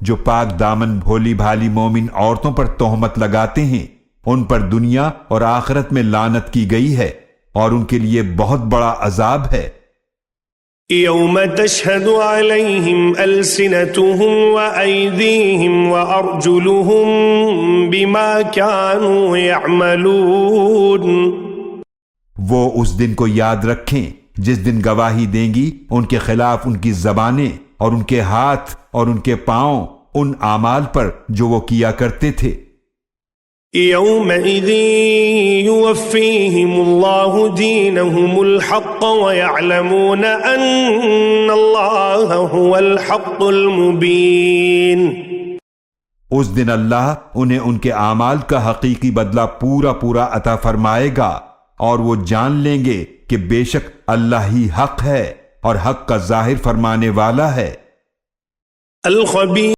جو پاک دامن بھولی بھالی مومن عورتوں پر تہمت لگاتے ہیں ان پر دنیا اور آخرت میں لعنت کی گئی ہے اور ان کے لیے بہت بڑا عذاب ہے۔ يوم تشهد عليهم ألسنتهم وأيديهم وأرجلهم بما كانوا يعملون۔ وہ اس دن کو یاد رکھیں جس دن گواہی دیں گی ان کے خلاف ان کی زبانیں اور ان کے ہاتھ اور ان کے پاؤں ان اعمال پر جو وہ کیا کرتے تھے۔ يومئذ يوفيهم الله دينهم الحق ويعلمون أن الله هو الحق المبين۔ اس دن اللہ انہیں ان کے اعمال کا حقیقی بدلہ پورا پورا عطا فرمائے گا اور وہ جان لیں گے کہ بے شک اللہ ہی حق ہے اور حق کا ظاہر فرمانے والا ہے۔ الخبیر